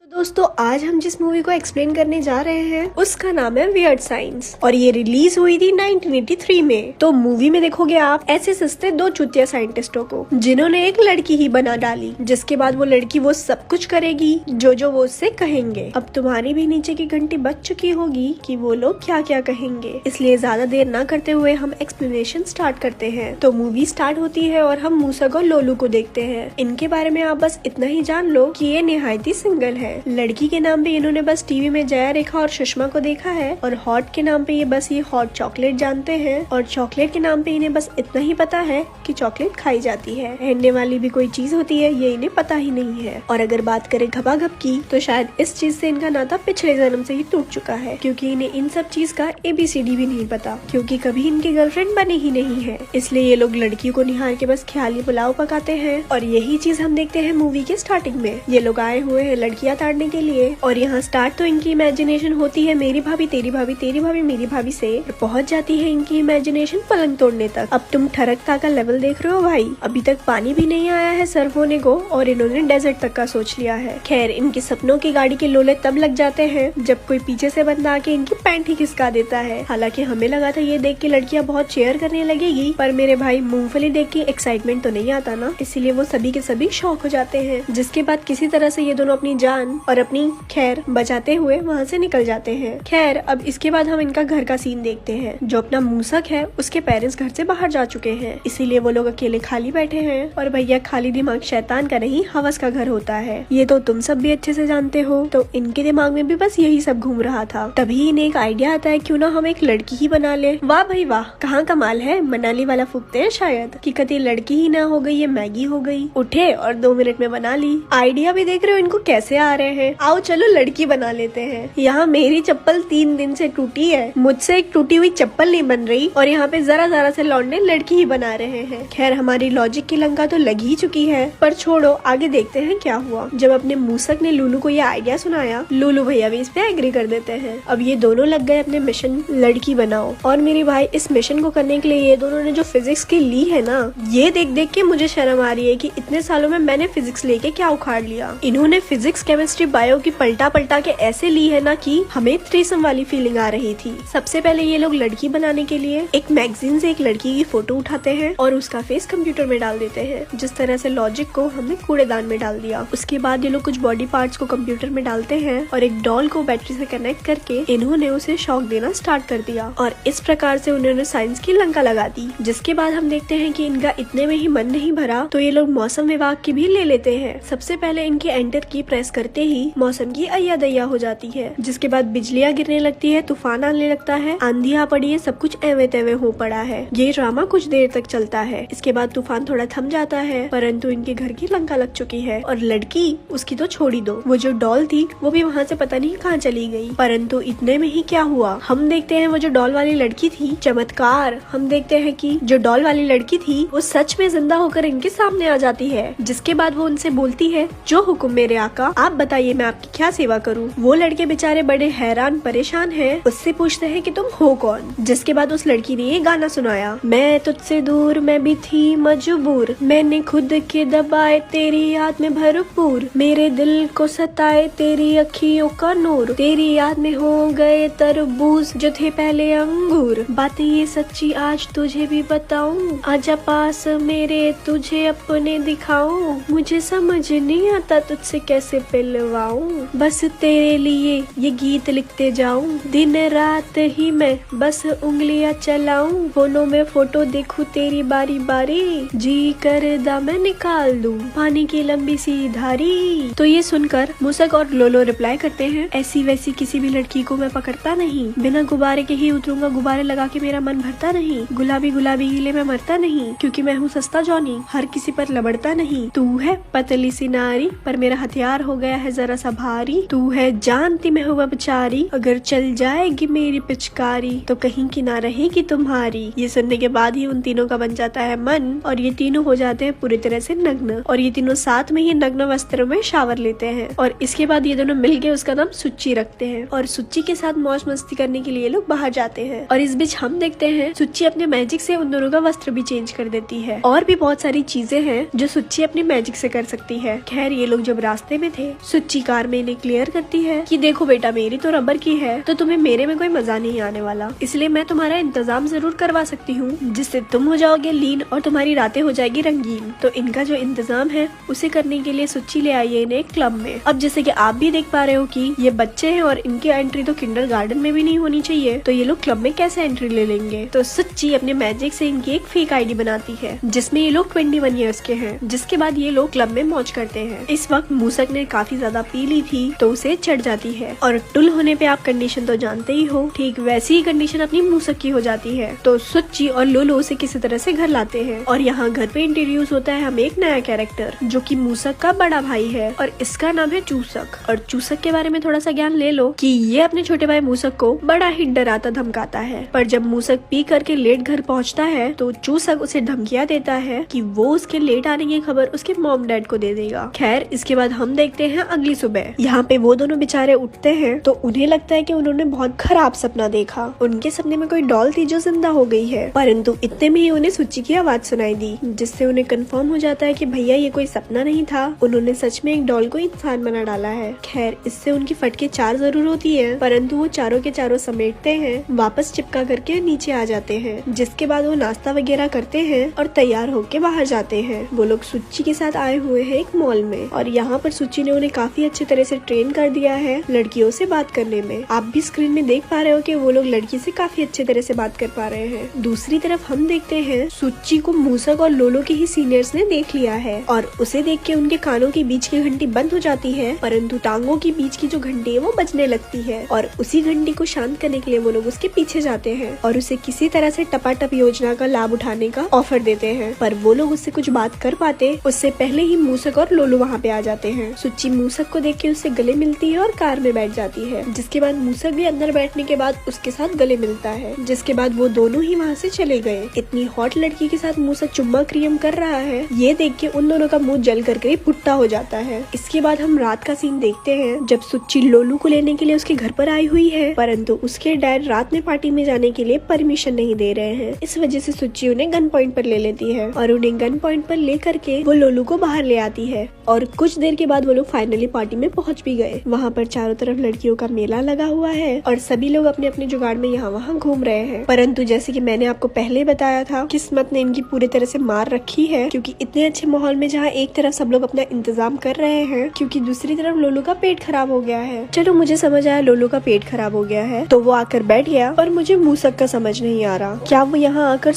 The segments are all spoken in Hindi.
दोस्तों आज हम जिस मूवी को एक्सप्लेन करने जा रहे हैं उसका नाम है वियर्ड साइंस और ये रिलीज हुई थी 1983 में। तो मूवी में देखोगे आप ऐसे सस्ते दो चुतिया साइंटिस्टों को जिन्होंने एक लड़की ही बना डाली, जिसके बाद वो लड़की वो सब कुछ करेगी जो वो उससे कहेंगे। अब तुम्हारी भी नीचे की घंटी बज चुकी होगी कि वो लोग क्या क्या कहेंगे, इसलिए ज्यादा देर ना करते हुए हम एक्सप्लेनेशन स्टार्ट करते हैं। तो मूवी स्टार्ट होती है और हम मूसक और लोलू को देखते हैं। इनके बारे में आप बस इतना ही जान लो कि ये निहायती सिंगल है। लड़की के नाम पे इन्होंने बस टीवी में जया रेखा और सुषमा को देखा है और हॉट के नाम पे ये बस ये हॉट चॉकलेट जानते हैं और चॉकलेट के नाम पे इन्हें बस इतना ही पता है कि चॉकलेट खाई जाती है। पहनने वाली भी कोई चीज होती है ये इन्हें पता ही नहीं है। और अगर बात करें घपाघप की तो शायद इस चीज से इनका नाता पिछले जन्म से ही टूट चुका है, क्योंकि इन्हें इन सब चीज का ABCD भी नहीं पता, क्योंकि कभी इनकी गर्लफ्रेंड बने ही नहीं है। इसलिए ये लोग लड़की को निहार के बस ख्याली पुलाव पकाते हैं और यही चीज हम देखते हैं मूवी के स्टार्टिंग में। ये लोग आए हुए हैं लड़कियां ताड़ने के लिए और यहाँ स्टार्ट तो इनकी इमेजिनेशन होती है मेरी भाभी तेरी भाभी तेरी भाभी मेरी भाभी से, पहुँच जाती है इनकी इमेजिनेशन पलंग तोड़ने तक। अब तुम ठरकता का लेवल देख रहे हो भाई, अभी तक पानी भी नहीं आया है सर्व होने को और इन्होंने डेजर्ट तक का सोच लिया है। खैर इनके सपनों की गाड़ी के लोले तब लग जाते हैं जब कोई पीछे से बंदा आके इनकी पैंट ही खिसका देता है। हालांकि हमें लगा था ये देख के लड़कियां बहुत चेयर करने लगेगी, पर मेरे भाई मूंगफली देख के एक्साइटमेंट तो नहीं आता ना, इसीलिए वो सभी के सभी शौक हो जाते हैं। जिसके बाद किसी तरह से ये दोनों अपनी जान और अपनी खैर बचाते हुए वहाँ से निकल जाते हैं। खैर अब इसके बाद हम इनका घर का सीन देखते हैं। जो अपना मूसक है उसके पेरेंट्स घर से बाहर जा चुके हैं, इसीलिए वो लोग अकेले खाली बैठे हैं। और भैया खाली दिमाग शैतान का नहीं हवस का घर होता है, ये तो तुम सब भी अच्छे से जानते हो। तो इनके दिमाग में भी बस यही सब घूम रहा था। तभी इन्हें एक आइडिया आता है क्यों ना हम एक लड़की ही बना ले। वाह भाई वाह, कहाँ कमाल है, मनाली वाला फूकते हैं शायद कि कभी लड़की ही ना हो गई ये मैगी हो गई। उठे और 2 मिनट में बना ली। आइडिया भी देख रहे हो इनको कैसे आ रहे हैं। आओ चलो लड़की बना लेते हैं। यहाँ मेरी चप्पल 3 दिन से टूटी है, मुझसे एक टूटी हुई चप्पल नहीं बन रही और यहाँ पे जरा से लौंडे लड़की ही बना रहे हैं। खैर हमारी लॉजिक की लंका तो लग ही चुकी है, पर छोड़ो आगे देखते हैं क्या हुआ। जब अपने मूसक ने लूलू को ये आइडिया सुनाया, लूलू भैया भी इस पे एग्री कर देते हैं। अब ये दोनों लग गए अपने मिशन लड़की बनाओ। और मेरे भाई इस मिशन को करने के लिए ये दोनों ने जो फिजिक्स की ली है ना, ये देख देख के मुझे शर्म आ रही है कि इतने सालों में मैंने फिजिक्स लेके क्या उखाड़ लिया। इन्होंने फिजिक्स केमिस्ट्री बायो की पलटा के ऐसे ली है ना कि हमें थ्रीसम वाली फीलिंग आ रही थी। सबसे पहले ये लोग लड़की बनाने के लिए एक मैगजीन से एक लड़की की फोटो उठाते हैं और उसका फेस कंप्यूटर में डाल देते हैं, जिस तरह से लॉजिक को हमने कूड़ेदान में डाल दिया। उसके बाद ये लोग कुछ बॉडी पार्ट्स को कंप्यूटर में डालते हैं और एक डॉल को बैटरी से कनेक्ट करके इन्होंने उसे शॉक देना स्टार्ट कर दिया और इस प्रकार से उन्होंने साइंस की लंका लगा दी। जिसके बाद हम देखते हैं कि इनका इतने में ही मन नहीं भरा तो ये लोग मौसम विभाग की भी ले लेते हैं। सबसे पहले इनके एंटर की प्रेस करते ही मौसम की अय्या दय्या हो जाती है, जिसके बाद बिजलियां गिरने लगती है, तूफान आने लगता है, आंधियां पड़ी है, सब कुछ एवे तेवे हो पड़ा है। ये ड्रामा कुछ देर तक चलता है। इसके बाद तूफान थोड़ा थम जाता है, परंतु इनके घर की लंका लग चुकी है और लड़की उसकी तो छोड़ ही दो, वो जो डॉल थी वो भी वहाँ से पता नहीं कहाँ चली गई। परंतु इतने में ही क्या हुआ, हम देखते हैं वो जो डॉल वाली लड़की थी, चमत्कार, हम देखते हैं कि जो डॉल वाली लड़की थी वो सच में जिंदा होकर इनके सामने आ जाती है। जिसके बाद वो उनसे बोलती है, जो हुक्म मेरे आका, आप बताइए मैं आपकी क्या सेवा करूँ। वो लड़के बेचारे बड़े हैरान परेशान हैं, उससे पूछते हैं कि तुम हो कौन। जिसके बाद उस लड़की ने ये गाना सुनाया, मैं तुझसे दूर मैं भी थी मजबूर, मैंने खुद के दबाए तेरी याद में भरपूर, मेरे दिल को सताए तेरी अखियों का नूर, तेरी याद में हो गए तरबूज जो थे पहले अंगूर, बातें ये सच्ची आज तुझे भी बताऊं, आजा पास मेरे तुझे अपने दिखाऊं, मुझे समझ नहीं आता तुझसे कैसे पिलवाऊं, बस तेरे लिए ये गीत लिखते जाऊं, दिन रात ही मैं बस उंगलियां चलाऊं, फोनों में फोटो देखूं तेरी बारी बारी, जी कर दा मैं निकाल दूं पानी की लंबी सी धारी। तो ये सुनकर मूसक और लोलो रिप्लाई करते हैं, ऐसी वैसी किसी भी लड़की को मैं पकड़ता नहीं, बिना गुब्बारे के ही उतरूंगा, गुब्बारे लगा के मेरा मन भरता नहीं, गुलाबी गुलाबी हिले में मरता नहीं, क्योंकि मैं हूँ सस्ता जॉनी, हर किसी पर लबड़ता नहीं, तू है पतली सी नारी पर मेरा हथियार हो गया है जरा सा भारी, तू है जानती मैं हुआ बेचारी, अगर चल जाएगी मेरी पिचकारी तो कहीं की ना रहेगी तुम्हारी। ये सुनने के बाद ही उन तीनों का बन जाता है मन और ये तीनों हो जाते हैं पूरी तरह से नग्न और ये तीनों साथ में ही नग्न वस्त्रों में शावर लेते हैं और इसके बाद ये दोनों मिलके उसका नाम सुच्ची रखते हैं और सुच्ची के साथ मौज मस्ती करने के लिए लोग बाहर जाते हैं। और इस बीच हम देखते हैं सुच्ची अपने मैजिक से उन दोनों का वस्त्र भी चेंज कर देती है और भी बहुत सारी चीजें हैं जो सुच्ची अपनी मैजिक से कर सकती है। खैर ये लोग जब रास्ते में थे सुच्ची कार में इन्हें क्लियर करती है कि देखो बेटा, मेरी तो रबर की है तो तुम्हें मेरे में कोई मजा नहीं आने वाला, इसलिए मैं तुम्हारा इंतजाम जरूर करवा सकती हूँ जिससे तुम हो जाओगे लीन और तुम्हारी रातें हो जाएगी रंगीन। तो इनका जो इंतजाम है उसे करने के लिए सुच्ची ले आई है इन्हें एक क्लब में। अब जैसे कि आप भी देख पा रहे हो कि ये बच्चे हैं और इनकी एंट्री तो किंडरगार्टन में भी नहीं होनी चाहिए, तो ये लोग क्लब में कैसे एंट्री ले लेंगे। तो सुच्ची अपने मैजिक से इनकी एक फेक आईडी बनाती है जिसमें ये लोग 21 ईयर्स के हैं, जिसके बाद ये लोग क्लब में मौज करते हैं। इस वक्त मूसक ने काफी ज्यादा पी ली थी तो उसे चढ़ जाती है और टुल होने पे आप कंडीशन तो जानते ही हो, ठीक वैसी ही कंडीशन अपनी मूसक की हो जाती है। तो सुच्ची और लोलो उसे किसी तरह से घर लाते हैं और यहाँ घर पे इंट्रोड्यूस होता है हमें एक नया कैरेक्टर जो कि मूसक का बड़ा भाई है और इसका नाम है चूसक। और चूसक के बारे में थोड़ा सा ज्ञान ले लो कि ये अपने छोटे भाई मूसक को बड़ा ही डराता धमकाता है, पर जब मूसक पी करके लेट घर पहुँचता है तो चूसक उसे धमकियाँ देता है कि वो उसके लेट आने की खबर उसके मॉम डैड को दे देगा। खैर इसके बाद हम देखते हैं अगली सुबह। यहाँ पे वो दोनों बेचारे उठते हैं तो उन्हें लगता है कि उन्होंने बहुत खराब सपना देखा। उनके सपने में कोई डॉल थी जो जिंदा हो गई है, परंतु इतने में ही उन्हें सुच्ची की आवाज सुनाई दी जिससे उन्हें कंफर्म हो जाता है कि भैया ये कोई सपना नहीं था, उन्होंने सच में एक डॉल को इंसान बना डाला है। खैर इससे उनकी फटके 4 जरूर होती है, परंतु वो चारों के चारों समेटते हैं, वापस चिपका करके नीचे आ जाते हैं, जिसके बाद वो नाश्ता वगैरह करते हैं और तैयार होके बाहर जाते हैं। वो लोग सुच्ची के साथ आए हुए हैं एक मॉल में और यहाँ पर सुच्ची ने उन्हें काफी अच्छी तरह से ट्रेन कर दिया है लड़कियों से बात करने में। आप भी स्क्रीन में देख पा रहे हो कि वो लोग लड़की से काफी अच्छे तरह से बात कर पा रहे हैं। दूसरी तरफ हम देखते हैं सुच्ची को मूसक और लोलो के ही सीनियर्स ने देख लिया है और उसे देख के उनके कानों के बीच की घंटी बंद हो जाती है, परंतु टांगों के बीच की जो घंटी है वो बजने लगती है और उसी घंटी को शांत करने के लिए वो लोग उसके पीछे जाते हैं और उसे किसी तरह से टपाटप योजना का लाभ उठाने का ऑफर देते हैं। पर वो लोग उससे कुछ बात कर पाते उससे पहले ही मूसक और लोलो वहाँ पे आ जाते हैं। सुच्ची मूसक को देख के उससे गले मिलती है और कार में बैठ जाती है, जिसके बाद मूसक भी अंदर बैठने के बाद उसके साथ गले मिलता है, जिसके बाद वो दोनों ही वहाँ से चले गए। इतनी हॉट लड़की के साथ मूसक चुम्मा क्रियम कर रहा है, ये देख के उन दोनों का मुंह जल करके भुट्टा हो जाता है। इसके बाद हम रात का सीन देखते हैं जब सुच्ची लोलू को लेने के लिए उसके घर पर आई हुई है, परंतु उसके डैड रात में पार्टी में जाने के लिए परमिशन नहीं दे रहे हैं। इस वजह से सुच्ची उन्हें गन पॉइंट पर ले लेती है और उन्हें गन पॉइंट पर ले करके वो लोलू को बाहर ले आती है और कुछ देर के बाद वो लोग फाइनली पार्टी में पहुंच भी गए। वहाँ पर चारों तरफ लड़कियों का मेला लगा हुआ है और सभी लोग अपने अपने जुगाड़ में यहाँ वहाँ घूम रहे हैं, परंतु जैसे कि मैंने आपको पहले बताया था किस्मत ने इनकी पूरी तरह से मार रखी है, क्योंकि इतने अच्छे माहौल में जहाँ एक तरफ सब लोग अपना इंतजाम कर रहे हैं क्योंकि दूसरी तरफ लोलू का पेट खराब हो गया है। चलो मुझे समझ आया लोलू का पेट खराब हो गया है तो वो आकर बैठ गया, पर मुझे मूसक का समझ नहीं आ रहा, क्या वो यहाँ आकर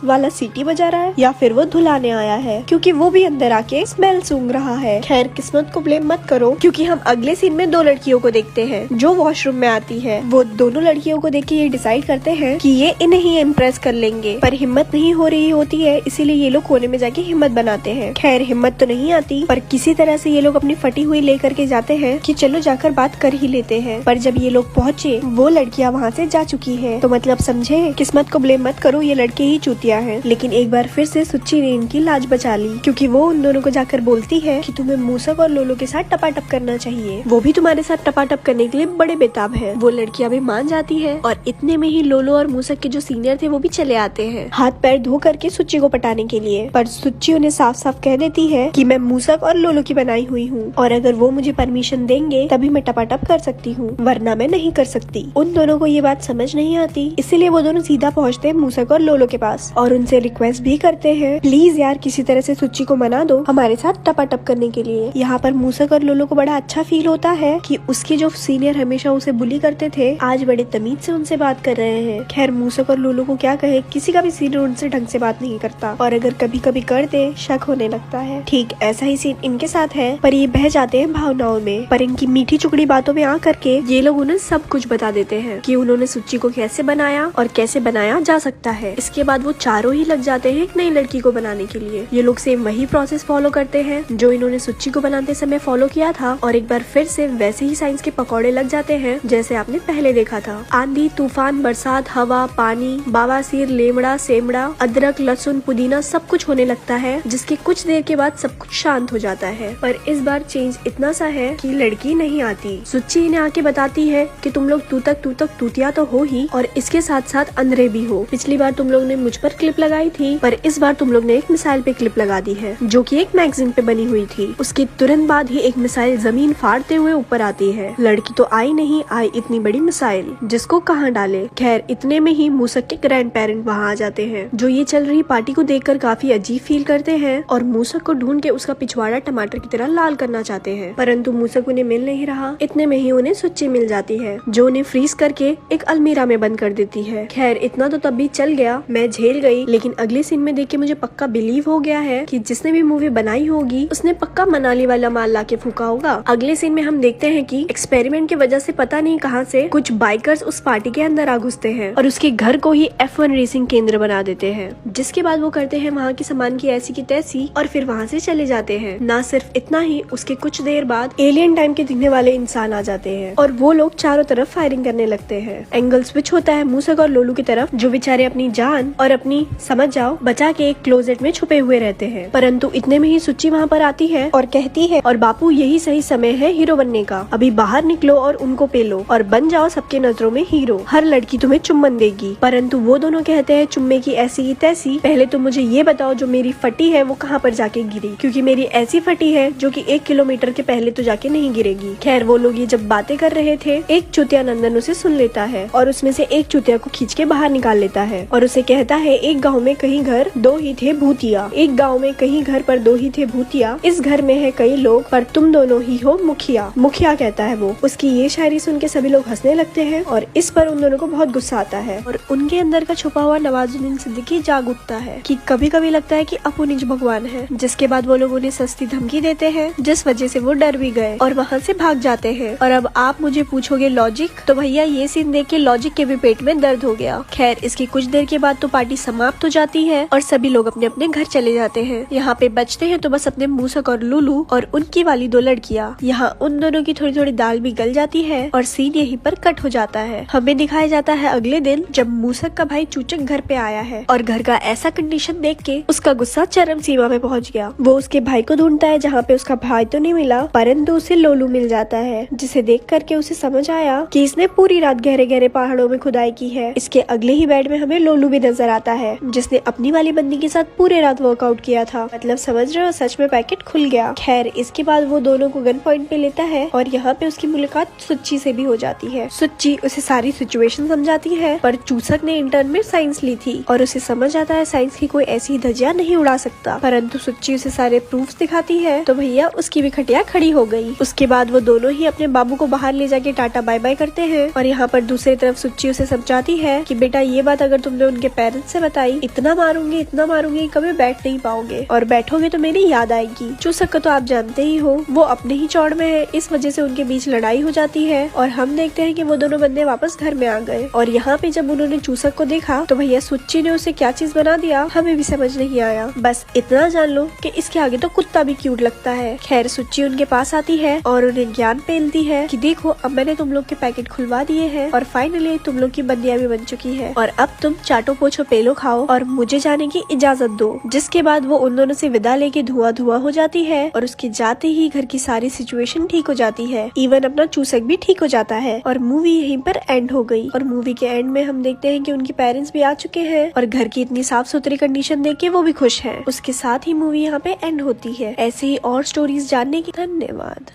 वाला सीटी बजा रहा है या फिर वो धुलाने आया है, क्योंकि वो भी अंदर आके स्मेल सूंघ रहा है। खैर किस्मत को ब्लेम मत करो, क्योंकि हम अगले सीन में 2 लड़कियों को देखते हैं जो वॉशरूम में आती है। वो दोनों लड़कियों को देख के ये डिसाइड करते हैं कि ये इन्हें ही इम्प्रेस कर लेंगे, पर हिम्मत नहीं हो रही होती है, इसीलिए ये लोग कोने में जाके हिम्मत बनाते हैं। खैर हिम्मत तो नहीं आती, पर किसी तरह से ये लोग अपनी फटी हुई लेकर के जाते हैं कि चलो जाकर बात कर ही लेते हैं। पर जब ये लोग पहुँचे वो लड़कियाँ वहाँ से जा चुकी है, तो मतलब समझे, किस्मत को ब्लेम मत करो, ये लड़के ही चूतिया है। लेकिन एक बार फिर से सुच्ची ने इनकी लाज बचा ली, क्योंकि वो उन दोनों को जाकर बोलती है कि तुम्हें मूसक और लोलो के साथ टपाटप करना चाहिए, वो भी तुम्हारे साथ टपाटप करने के लिए बड़े बेताब है। वो लड़कियां भी मान जाती है और इतने में ही लोलो और मूसक के जो सीनियर थे वो भी चले आते हैं हाथ पैर धो करके सुच्ची को पटाने के लिए। पर सुच्ची उन्हें साफ साफ कह देती है कि मैं मूसक और लोलो की बनाई हुई हूँ और अगर वो मुझे परमिशन देंगे तभी मैं टपाटप कर सकती हूँ, वरना मैं नहीं कर सकती। उन दोनों को ये बात समझ नहीं आती, इसीलिए वो दोनों सीधा पहुँचते हैं मूसक और लोलो के पास और उनसे रिक्वेस्ट भी करते हैं प्लीज यार किसी तरह से सुच्ची को मना दो हमारे साथ टपाटप करने के लिए। यहाँ पर मूसक और लोलो को बड़ा अच्छा फील होता है कि उसके जो सीनियर हमेशा उसे बुली करते थे आज बड़े तमीज से उनसे बात कर रहे हैं। खैर मूसक और लोलो को क्या कहे, किसी का भी सीनियर उनसे ढंग से बात नहीं करता और अगर कभी कभी कर दे शक होने लगता है। ठीक ऐसा ही सीन इनके साथ है, पर ये बह जाते हैं भावनाओं में। पर इनकी मीठी चुकड़ी बातों में आ करके ये लोग उन्हें सब कुछ बता देते हैं कि उन्होंने सुच्ची को कैसे बनाया और कैसे बनाया जा सकता है। इसके बाद वो चारों ही लग जाते हैं एक नई लड़की को बनाने के लिए। ये लोग सेम वही प्रोसेस फॉलो करते हैं जो इन्होंने सुच्ची को बनाते समय फॉलो किया था और एक बार फिर से वैसे ही साइंस के पकौड़े लग जाते हैं जैसे आपने पहले देखा था। आंधी तूफान बरसात हवा पानी बावासीर लेमड़ा सेमड़ा अदरक लहसुन पुदीना सब कुछ होने लगता है, जिसके कुछ देर के बाद सब कुछ शांत हो जाता है। पर इस बार चेंज इतना सा है कि लड़की नहीं आती। सुच्ची इन्हें आके बताती है कि तुम लोग तू तक तूतिया तो हो ही और इसके साथ साथ अंधेरे भी हो। पिछली बार तुम लोग ने मुझ पर क्लिप लगाई थी, पर इस बार तुम लोग ने एक मिसाइल पे क्लिप लगा दी है जो कि एक मैगजीन पे बनी हुई थी। उसके तुरंत बाद ही एक मिसाइल जमीन फाड़ते हुए ऊपर आती है। लड़की तो आई नहीं आई इतनी बड़ी मिसाइल, जिसको कहाँ डाले। खैर इतने में ही मूसक के ग्रैंड पेरेंट वहाँ आ जाते हैं, जो ये चल रही पार्टी को देखकर काफी अजीब फील करते हैं और मूसक को ढूंढ के उसका पिछवाड़ा टमाटर की तरह लाल करना चाहते हैं, परंतु मूसक उन्हें मिल नहीं रहा। इतने में ही उन्हें सुच्ची मिल जाती है, जो उन्हें फ्रीज करके एक अलमीरा में बंद कर देती है। खैर इतना तो तब भी चल गया, मैं झेल गई, लेकिन अगले सीन में देख के मुझे पक्का बिलीव हो गया है कि जिसने भी मूवी बनाई होगी उसने पक्का मनाली वाला माल ला के फूका होगा। अगले सीन में हम देखते हैं कि एक्सपेरिमेंट की वजह से पता नहीं कहां से कुछ बाइकर्स उस पार्टी के अंदर आ घुसते हैं और उसके घर को ही F1 रेसिंग केंद्र बना देते हैं, जिसके बाद वो करते हैं वहाँ के सामान की ऐसी की तैसी और फिर वहाँ से चले जाते हैं। ना सिर्फ इतना ही, उसके कुछ देर बाद एलियन टाइम के दिखने वाले इंसान आ जाते हैं और वो लोग चारों तरफ फायरिंग करने लगते हैं। एंगल स्विच होता है मूसक और लोलू की तरफ, जो बेचारे अपनी जान और अपनी समझ जाओ बचा के एक क्लोजेट में छुपे हुए रहते हैं। परंतु इतने में ही सुच्ची वहाँ पर आती है और कहती है, और बापू यही सही समय है हीरो बनने का, अभी बाहर निकलो और उनको पेलो और बन जाओ सबके नजरों में हीरो, हर लड़की तुम्हें चुम्बन देगी। परंतु वो दोनों कहते हैं चुम्मे की ऐसी की तैसी, पहले तो मुझे ये बताओ जो मेरी फटी है वो कहाँ पर जाके गिरी, क्योंकि मेरी ऐसी फटी है जो कि 1 किलोमीटर के पहले तो जाके नहीं गिरेगी। खैर वो लोग ये जब बातें कर रहे थे, एक चुतिया नंदन उसे सुन लेता है और उसमें से एक चुतिया को खींच के बाहर निकाल लेता है और उसे कहता है, एक गाँव में कहीं घर 2 ही थे भूतिया, एक गाँव में कहीं घर पर 2 ही थे भूतिया, इस घर में है कई लोग पर तुम दोनों ही हो मुखिया। मुखिया कहता है वो। उसकी ये शायरी सुन के सभी लोग हंसने लगते हैं और इस पर उन दोनों को बहुत गुस्सा आता है और उनके अंदर का छुपा हुआ नवाजुद्दीन सिद्दीकी जाग उठता है कि कभी कभी लगता है कि अपू निज भगवान है। जिसके बाद वो लोग उन्हें सस्ती धमकी देते हैं, जिस वजह से वो डर भी गए और वहाँ से भाग जाते हैं। और अब आप मुझे पूछोगे लॉजिक, तो भैया ये सीन देख के लॉजिक के भी पेट में दर्द हो गया। खैर इसकी कुछ देर के बाद तो पार्टी समाप्त हो जाती है और सभी लोग अपने अपने घर चले जाते हैं। यहाँ पे बचते हैं तो बस अपने मूसक और लुलू और उनकी वाली 2 लड़कियाँ। यहाँ उन दोनों की थोड़ी थोड़ी दाल भी गल जाती है और सीन यहीं पर कट हो जाता है। हमें दिखाया जाता है अगले दिन, जब मूसक का भाई चूचक घर पे आया है और घर का ऐसा कंडीशन देख के उसका गुस्सा चरम सीमा पे पहुँच गया। वो उसके भाई को ढूंढता है, जहाँ पे उसका भाई तो नहीं मिला परंतु उसे लोलू मिल जाता है, जिसे देख करके उसे समझ आया कि इसने पूरी रात गहरे गहरे पहाड़ों में खुदाई की है। इसके अगले ही बेड में हमें लोलू भी नजर आता है, जिसने अपनी वाली बंदी के साथ पूरे रात वर्कआउट किया था। मतलब समझ रहे हो, सच में पैकेट खुल गया। खैर इसके बाद वो दोनों को गन पॉइंट पे लेता है और यहाँ पे उसकी मुलाकात सुच्ची से भी हो जाती है। सुच्ची उसे सारी सिचुएशन समझाती है, पर चूसक ने इंटर्न में साइंस ली थी और उसे समझ आता है साइंस की कोई ऐसी धज्जियां नहीं उड़ा सकता। परंतु सुच्ची उसे सारे प्रूफ्स दिखाती है तो भैया उसकी भी खटिया खड़ी हो गई। उसके बाद वो दोनों ही अपने बाबू को बाहर ले जाके टाटा बाय बाय करते हैं और यहाँ पर दूसरी तरफ सुच्ची उसे समझाती है कि बेटा ये बात अगर तुमने उनके पेरेंट्स से बताई, इतना मारूंगी कभी बैठ नहीं पाओगे और बैठोगे तो मेरी याद आएगी। चूसक को तो आप जानते ही हो, वो अपने ही चौड़ में है, इस वजह से उनके बीच लड़ाई हो जाती है और हम देखते हैं कि वो दोनों बंदे वापस घर में आ गए। और यहाँ पे जब उन्होंने चूसक को देखा तो भैया सुच्ची ने उसे क्या चीज बना दिया हमें भी समझ नहीं आया। बस इतना जान लो कि इसके आगे तो कुत्ता भी क्यूट लगता है। खैर सुच्ची उनके पास आती है और उन्हें ज्ञान पेलती है कि देखो अब मैंने तुम लोग के पैकेट खुलवा दिए हैं और फाइनली तुम लोग की बंदियां भी बन चुकी है और अब तुम चाटो पोछो पेलो खाओ और मुझे जाने की इजाजत दो। जिसके बाद वो उन दोनों से विदा लेके धुआं हो जाती है और उसके जाते ही घर की सारी सिचुएशन ठीक हो जाती है, इवन अपना चूसक भी ठीक हो जाता है और मूवी यहीं पर एंड हो गई। और मूवी के एंड में हम देखते हैं कि उनके पेरेंट्स भी आ चुके हैं और घर की इतनी साफ सुथरी कंडीशन देख के वो भी खुश हैं। उसके साथ ही मूवी यहाँ पे एंड होती है। ऐसे ही और स्टोरीज जानने की धन्यवाद।